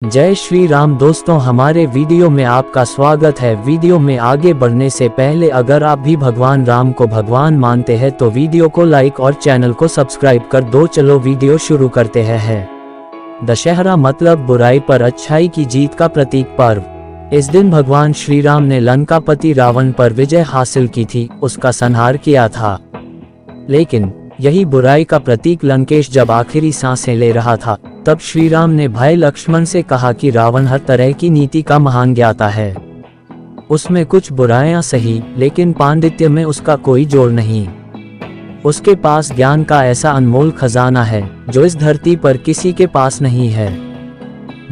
जय श्री राम दोस्तों, हमारे वीडियो में आपका स्वागत है। वीडियो में आगे बढ़ने से पहले अगर आप भी भगवान राम को भगवान मानते हैं तो वीडियो को लाइक और चैनल को सब्सक्राइब कर दो। चलो वीडियो शुरू करते हैं। दशहरा मतलब बुराई पर अच्छाई की जीत का प्रतीक पर्व। इस दिन भगवान श्री राम ने लंकापति रावण पर विजय हासिल की थी, उसका संहार किया था। लेकिन यही बुराई का प्रतीक लंकेश जब आखिरी सांसें ले रहा था, तब श्री राम ने भाई लक्ष्मण से कहा कि रावण हर तरह की नीति का महान ज्ञाता है। उसमें कुछ बुराइयां सही, लेकिन पांडित्य में उसका कोई जोड़ नहीं। उसके पास ज्ञान का ऐसा अनमोल खजाना है जो इस धरती पर किसी के पास नहीं है।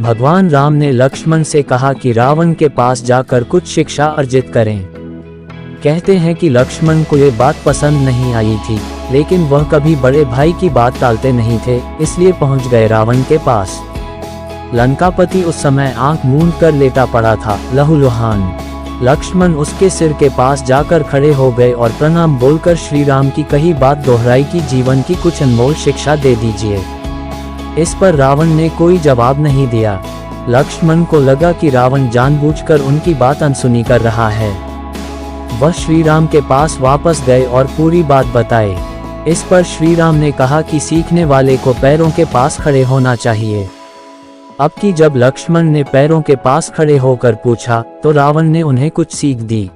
भगवान राम ने लक्ष्मण से कहा कि रावण के पास जाकर कुछ शिक्षा अर्जित करें। कहते हैं कि लक्ष्मण को ये बात पसंद नहीं आई थी, लेकिन वह कभी बड़े भाई की बात टालते नहीं थे, इसलिए पहुंच गए रावण के पास। लंकापति उस समय आंख मूंद कर लेटा पड़ा था, लहूलुहान। लक्ष्मण उसके सिर के पास जाकर खड़े हो गए और प्रणाम बोलकर श्री राम की कही बात दोहराई कि जीवन की कुछ अनमोल शिक्षा दे दीजिए। इस पर रावण ने कोई जवाब नहीं दिया। लक्ष्मण को लगा कि रावण जानबूझकर उनकी बात अनसुनी कर रहा है। वह श्री राम के पास वापस गए और पूरी बात बताए। इस पर श्री राम ने कहा कि सीखने वाले को पैरों के पास खड़े होना चाहिए। अब की जब लक्ष्मण ने पैरों के पास खड़े होकर पूछा तो रावण ने उन्हें कुछ सीख दी।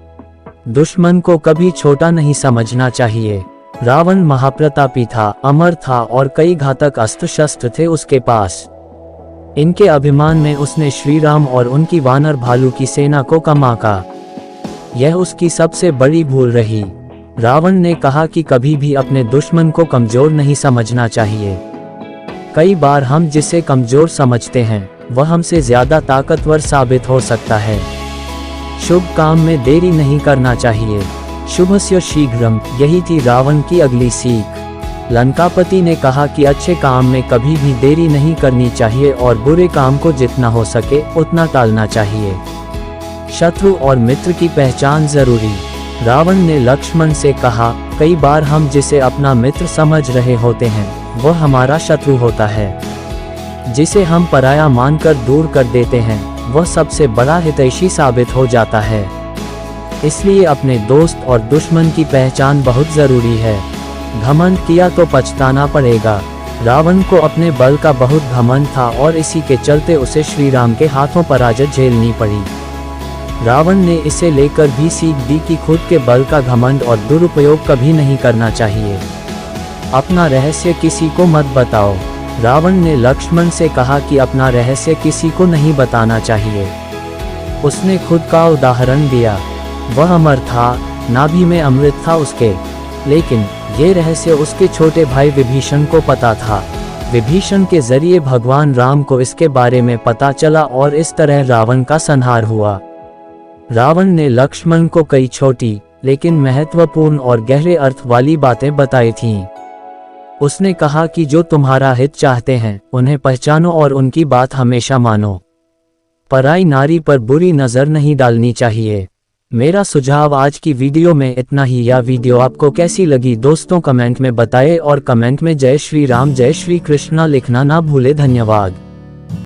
दुश्मन को कभी छोटा नहीं समझना चाहिए। रावण महाप्रतापी था, अमर था और कई घातक अस्त्र शस्त्र थे उसके पास। इनके अभिमान में उसने श्री राम और उनकी वानर भालू की सेना को कमाका। यह उसकी सबसे बड़ी भूल रही। रावण ने कहा कि कभी भी अपने दुश्मन को कमजोर नहीं समझना चाहिए। कई बार हम जिसे कमजोर समझते हैं वह हमसे ज्यादा ताकतवर साबित हो सकता है। शुभ काम में देरी नहीं करना चाहिए। शुभस्य शीघ्रम, यही थी रावण की अगली सीख। लंकापति ने कहा कि अच्छे काम में कभी भी देरी नहीं करनी चाहिए और बुरे काम को जितना हो सके उतना टालना चाहिए। शत्रु और मित्र की पहचान जरूरी। रावण ने लक्ष्मण से कहा, कई बार हम जिसे अपना मित्र समझ रहे होते हैं वह हमारा शत्रु होता है। जिसे हम पराया मानकर दूर कर देते हैं वह सबसे बड़ा हितैषी साबित हो जाता है। इसलिए अपने दोस्त और दुश्मन की पहचान बहुत जरूरी है। घमंड किया तो पछताना पड़ेगा। रावण को अपने बल का बहुत घमंड था और इसी के चलते उसे श्री राम के हाथों पराजय झेलनी पड़ी। रावण ने इसे लेकर भी सीख दी कि खुद के बल का घमंड और दुरुपयोग कभी नहीं करना चाहिए। अपना रहस्य किसी को मत बताओ। रावण ने लक्ष्मण से कहा कि अपना रहस्य किसी को नहीं बताना चाहिए। उसने खुद का उदाहरण दिया। वह अमर था, नाभि में अमृत था उसके, लेकिन ये रहस्य उसके छोटे भाई विभीषण को पता था। विभीषण के जरिए भगवान राम को इसके बारे में पता चला और इस तरह रावण का संहार हुआ। रावण ने लक्ष्मण को कई छोटी लेकिन महत्वपूर्ण और गहरे अर्थ वाली बातें बताई थीं। उसने कहा कि जो तुम्हारा हित चाहते हैं उन्हें पहचानो और उनकी बात हमेशा मानो। पराई नारी पर बुरी नजर नहीं डालनी चाहिए। मेरा सुझाव आज की वीडियो में इतना ही। यह वीडियो आपको कैसी लगी दोस्तों कमेंट में बताएं और कमेंट में जय श्री राम जय श्री कृष्णा लिखना ना भूले। धन्यवाद।